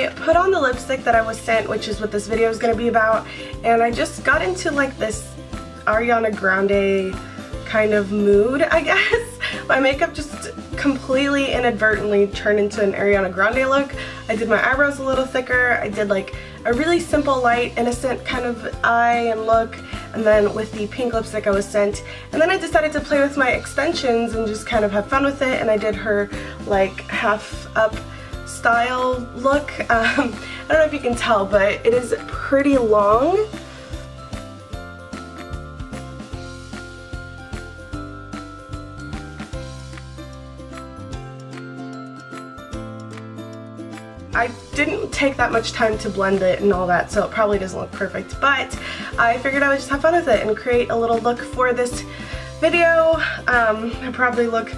I put on the lipstick that I was sent, which is what this video is going to be about, and I just got into like this Ariana Grande kind of mood, I guess. My makeup just completely inadvertently turned into an Ariana Grande look. I did my eyebrows a little thicker. I did like a really simple, light, innocent kind of eye and look, and then with the pink lipstick I was sent. And then I decided to play with my extensions and just kind of have fun with it, and I did her like half up style look. I don't know if you can tell, but it is pretty long. I didn't take that much time to blend it and all that, so it probably doesn't look perfect, but I figured I would just have fun with it and create a little look for this video. I probably look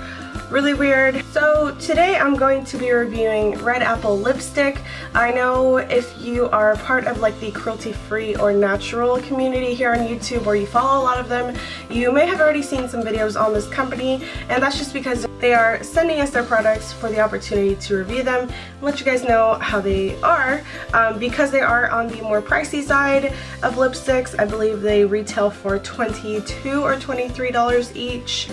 really weird. So today I'm going to be reviewing Red Apple lipstick. I know if you are part of like the cruelty-free or natural community here on YouTube, or you follow a lot of them, you may have already seen some videos on this company, and that's just because they are sending us their products for the opportunity to review them and let you guys know how they are. Because they are on the more pricey side of lipsticks, I believe they retail for $22 or $23 each.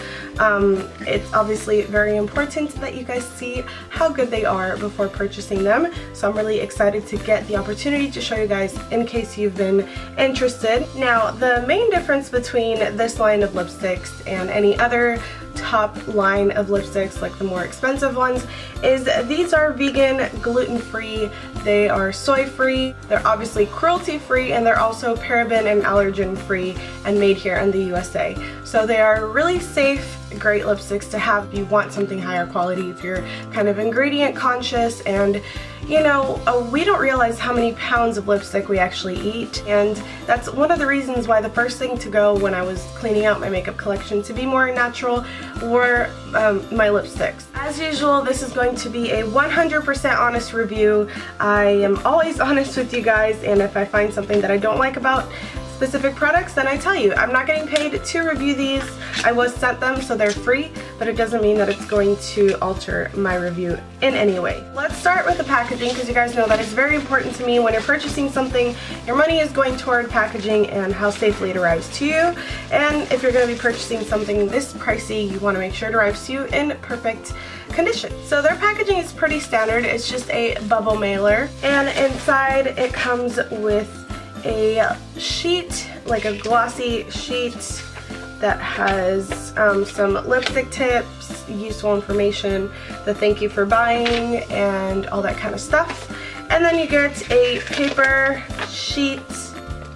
It's obviously very important that you guys see how good they are before purchasing them, so I'm really excited to get the opportunity to show you guys in case you've been interested. Now, the main difference between this line of lipsticks and any other top line of lipsticks, like the more expensive ones, is these are vegan, gluten-free, they are soy-free, they're obviously cruelty-free, and they're also paraben and allergen-free and made here in the USA. So they are really safe, great lipsticks to have if you want something higher quality, if you're kind of ingredient conscious. And you know, we don't realize how many pounds of lipstick we actually eat, and that's one of the reasons why the first thing to go when I was cleaning out my makeup collection to be more natural were my lipsticks. As usual, this is going to be a 100% honest review. I am always honest with you guys, and if I find something that I don't like about specific products, then I tell you. I'm not getting paid to review these. I was sent them, so they're free, but it doesn't mean that it's going to alter my review in any way. Let's start with the packaging, because you guys know that it's very important to me when you're purchasing something. Your money is going toward packaging and how safely it arrives to you, and if you're going to be purchasing something this pricey, you want to make sure it arrives to you in perfect condition. So their packaging is pretty standard. It's just a bubble mailer, and inside it comes with a sheet, like a glossy sheet that has some lipstick tips, useful information, the thank you for buying, and all that kind of stuff. And then you get a paper sheet.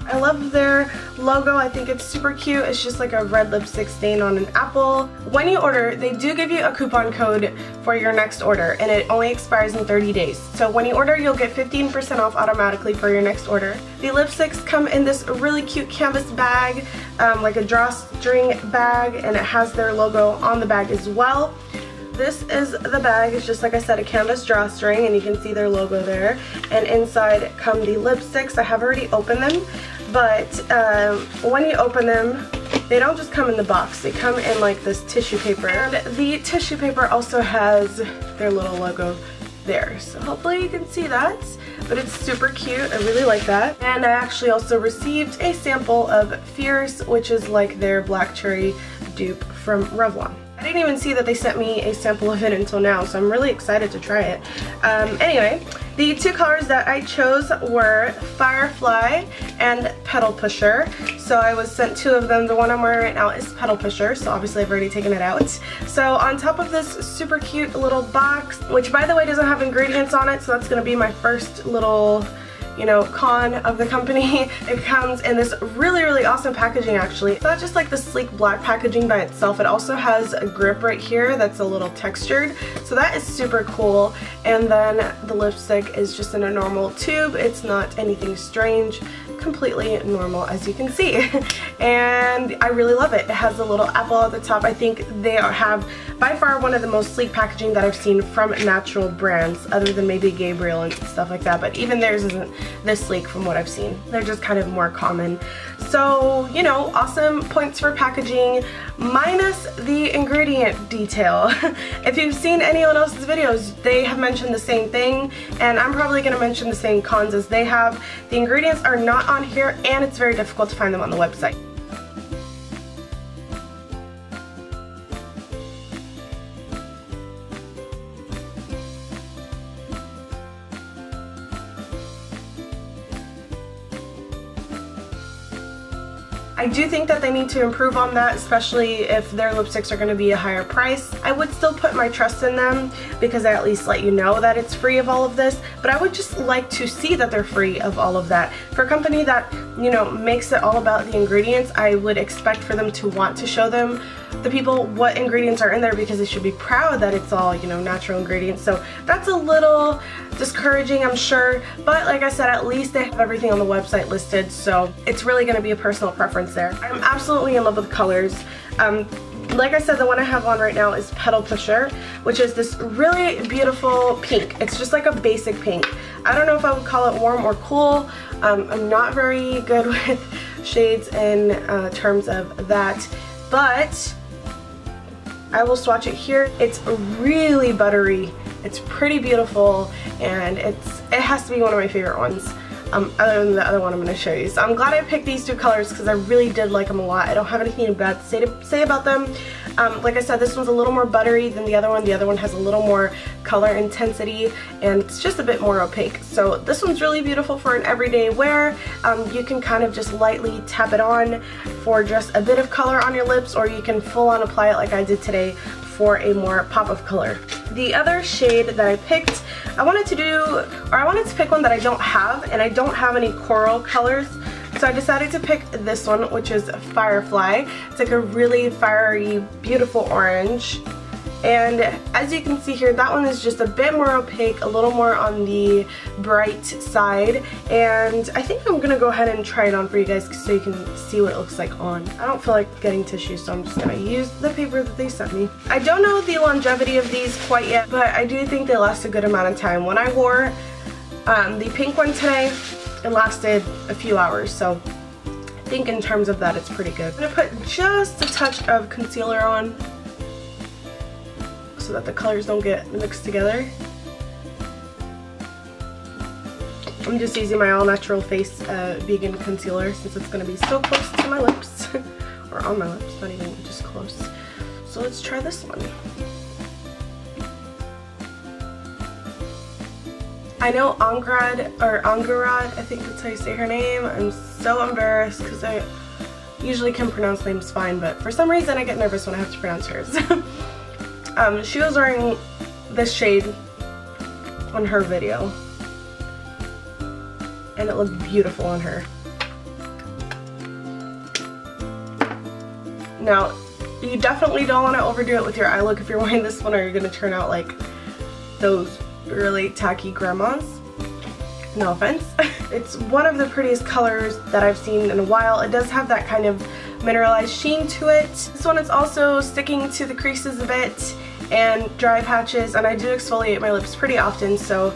I love their logo. I think it's super cute. It's just like a red lipstick stain on an apple. When you order, they do give you a coupon code for your next order, and it only expires in 30 days. So when you order, you'll get 15% off automatically for your next order. The lipsticks come in this really cute canvas bag, like a drawstring bag, and it has their logo on the bag as well. This is the bag. It's just, like I said, a canvas drawstring, and you can see their logo there. And inside come the lipsticks. I have already opened them, but when you open them, they don't just come in the box. They come in like this tissue paper. And the tissue paper also has their little logo there. So hopefully you can see that. But it's super cute. I really like that. And I actually also received a sample of Fierce, which is like their black cherry dupe from Revlon. I didn't even see that they sent me a sample of it until now, so I'm really excited to try it. Anyway, the two colors that I chose were Firefly and Petal Pusher. So I was sent two of them. The one I'm wearing right now is Petal Pusher, so obviously I've already taken it out. So on top of this super cute little box, which by the way doesn't have ingredients on it, so that's going to be my first little, you know, con of the company. It comes in this really, really awesome packaging actually. It's not just like the sleek black packaging by itself, it also has a grip right here that's a little textured, so that is super cool. And then the lipstick is just in a normal tube. It's not anything strange. completely normal, as you can see. And I really love it. It has a little apple at the top. I think they have by far one of the most sleek packaging that I've seen from natural brands, other than maybe Gabriel and stuff like that, but even theirs isn't this sleek from what I've seen. They're just kind of more common. So, you know, awesome points for packaging, minus the ingredient detail. If you've seen anyone else's videos, they have mentioned the same thing, and I'm probably going to mention the same cons as they have. The ingredients are not on here, and it's very difficult to find them on the website. I do think that they need to improve on that, especially if their lipsticks are going to be a higher price. I would still put my trust in them because they at least let you know that it's free of all of this, but I would just like to see that they're free of all of that. For a company that, you know, makes it all about the ingredients, I would expect for them to want to show them the people what ingredients are in there, because they should be proud that it's all, you know, natural ingredients. So that's a little discouraging, I'm sure, but like I said, at least they have everything on the website listed, so it's really going to be a personal preference there. I'm absolutely in love with the colors. Like I said, the one I have on right now is Petal Pusher, which is this really beautiful pink. It's just like a basic pink. I don't know if I would call it warm or cool. I'm not very good with shades in terms of that, but I will swatch it here. It's really buttery. It's pretty beautiful, and it has to be one of my favorite ones. Other than the other one I'm going to show you. So I'm glad I picked these two colors because I really did like them a lot. I don't have anything bad to say about them. Like I said, this one's a little more buttery than the other one. The other one has a little more color intensity, and it's just a bit more opaque. So this one's really beautiful for an everyday wear. You can kind of just lightly tap it on for just a bit of color on your lips, or you can full on apply it like I did today for a more pop of color. The other shade that I picked, I wanted to pick one that I don't have, and I don't have any coral colors, so I decided to pick this one, which is Firefly. It's like a really fiery, beautiful orange. And as you can see here, that one is just a bit more opaque, a little more on the bright side. And I think I'm gonna go ahead and try it on for you guys so you can see what it looks like on. I don't feel like getting tissue, so I'm just gonna use the paper that they sent me. I don't know the longevity of these quite yet, but I do think they last a good amount of time. When I wore the pink one today, it lasted a few hours, so I think in terms of that, it's pretty good. I'm gonna put just a touch of concealer on, so that the colors don't get mixed together. I'm just using my All Natural Face vegan concealer since it's going to be so close to my lips, or on my lips, not even just close. So let's try this one. I know Angarad, I think that's how you say her name. I'm so embarrassed because I usually can pronounce names fine, but for some reason I get nervous when I have to pronounce hers. She was wearing this shade on her video, and it looked beautiful on her. Now, you definitely don't want to overdo it with your eye look if you're wearing this one, or you're going to turn out like those really tacky grandmas. No offense. It's one of the prettiest colors that I've seen in a while. It does have that kind of mineralized sheen to it. This one is also sticking to the creases a bit and dry patches, and I do exfoliate my lips pretty often, so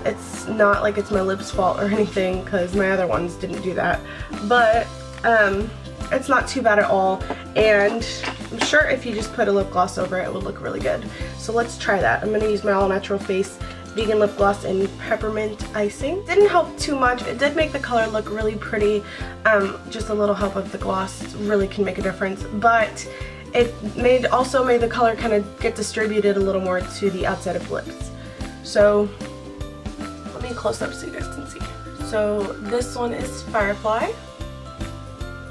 it's not like it's my lips' fault or anything, because my other ones didn't do that. But it's not too bad at all, and I'm sure if you just put a lip gloss over it, it would look really good. So let's try that. I'm going to use my All Natural Face vegan lip gloss in Peppermint Icing. Didn't help too much. It did make the color look really pretty. Just a little help of the gloss really can make a difference, but it also made the color kind of get distributed a little more to the outside of lips. So let me close up so you guys can see. So this one is Firefly.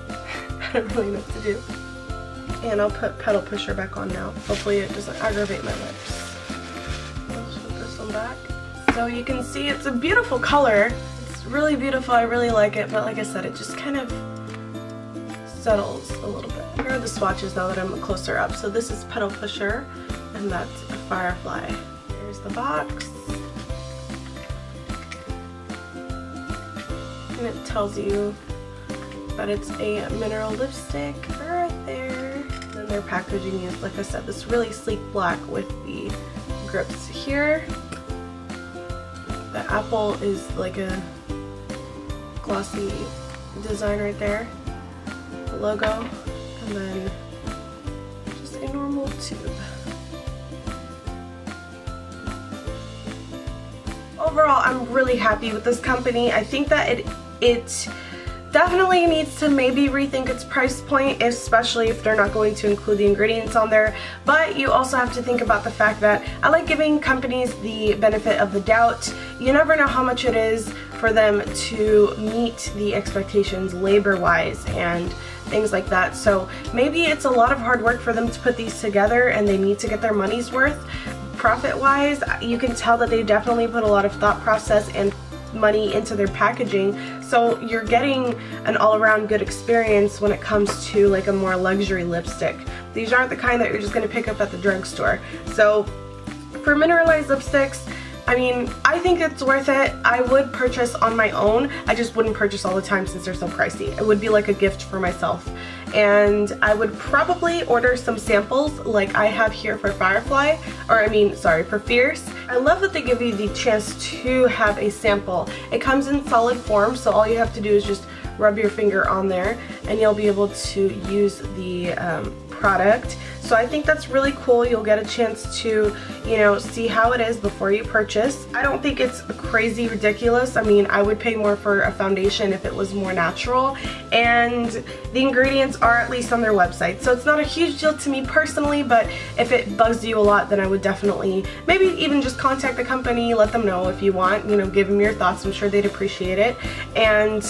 I don't really know what to do. And I'll put Petal Pusher back on now. Hopefully it doesn't aggravate my lips. Let's put this one back. So you can see it's a beautiful color. It's really beautiful. I really like it, but like I said, it just kind of settles a little bit. Here are the swatches now that I'm closer up. So this is Petal Pusher, and that's a Firefly. Here's the box. and it tells you that it's a mineral lipstick right there. And their packaging is, like I said, this really sleek black with the grips here. The apple is like a glossy design right there, the logo, and then just a normal tube. Overall, I'm really happy with this company. I think that it definitely needs to maybe rethink its price point, especially if they're not going to include the ingredients on there. But you also have to think about the fact that I like giving companies the benefit of the doubt. You never know how much it is for them to meet the expectations labor-wise and things like that. So maybe it's a lot of hard work for them to put these together and they need to get their money's worth. Profit-wise, you can tell that they definitely put a lot of thought process and money into their packaging, so you're getting an all-around good experience when it comes to like a more luxury lipstick. These aren't the kind that you're just going to pick up at the drugstore. So for mineralized lipsticks, I mean, I think it's worth it. I would purchase on my own. I just wouldn't purchase all the time since they're so pricey. It would be like a gift for myself. And I would probably order some samples like I have here for Firefly, or I mean, sorry, for Fierce. I love that they give you the chance to have a sample. It comes in solid form, so all you have to do is just rub your finger on there and you'll be able to use the product. So I think that's really cool. You'll get a chance to, you know, see how it is before you purchase. I don't think it's crazy ridiculous. I mean, I would pay more for a foundation if it was more natural, and the ingredients are at least on their website. So it's not a huge deal to me personally, but if it bugs you a lot, then I would definitely maybe even just contact the company, let them know if you want, you know, give them your thoughts. I'm sure they'd appreciate it. And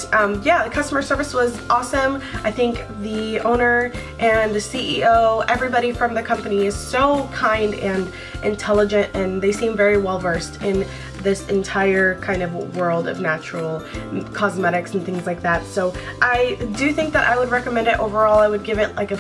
yeah, the customer service was awesome. I think the owner and the CEO, everybody from the company is so kind and intelligent, and they seem very well versed in this entire kind of world of natural cosmetics and things like that. So I do think that I would recommend it. Overall, I would give it like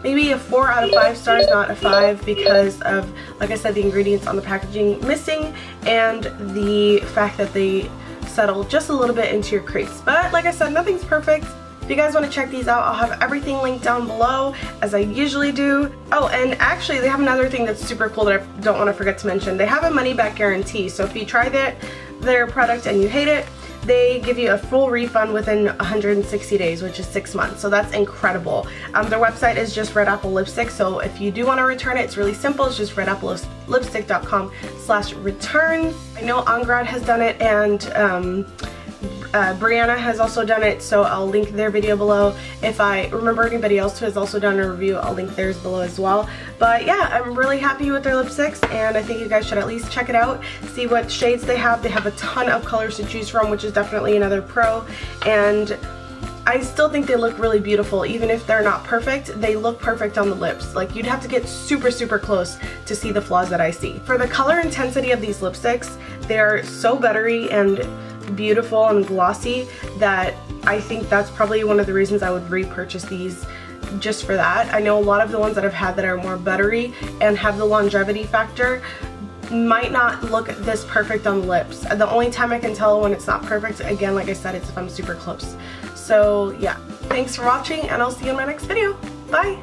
maybe a 4 out of 5 stars, not a 5, because of, like I said, the ingredients on the packaging missing and the fact that they settle just a little bit into your crease. But like I said, nothing's perfect. If you guys want to check these out, I'll have everything linked down below, as I usually do. Oh, and actually they have another thing that's super cool that I don't want to forget to mention. They have a money-back guarantee, so if you try their product and you hate it, they give you a full refund within 160 days, which is 6 months. So that's incredible. Their website is just Red Apple Lipstick, so if you do want to return it, it's really simple. It's just redapplepelipstick.com/returns. I know Angrad has done it, and Brianna has also done it, so I'll link their video below. If I remember anybody else who has also done a review, I'll link theirs below as well. But yeah, I'm really happy with their lipsticks, and I think you guys should at least check it out, see what shades they have. They have a ton of colors to choose from, which is definitely another pro, and I still think they look really beautiful. Even if they're not perfect, they look perfect on the lips. Like, you'd have to get super, super close to see the flaws that I see. For the color intensity of these lipsticks, they're so buttery and beautiful and glossy that I think that's probably one of the reasons I would repurchase these, just for that. I know a lot of the ones that I've had that are more buttery and have the longevity factor might not look this perfect on the lips. The only time I can tell when it's not perfect, again, like I said, it's if I'm super close. So yeah, thanks for watching, and I'll see you in my next video. Bye!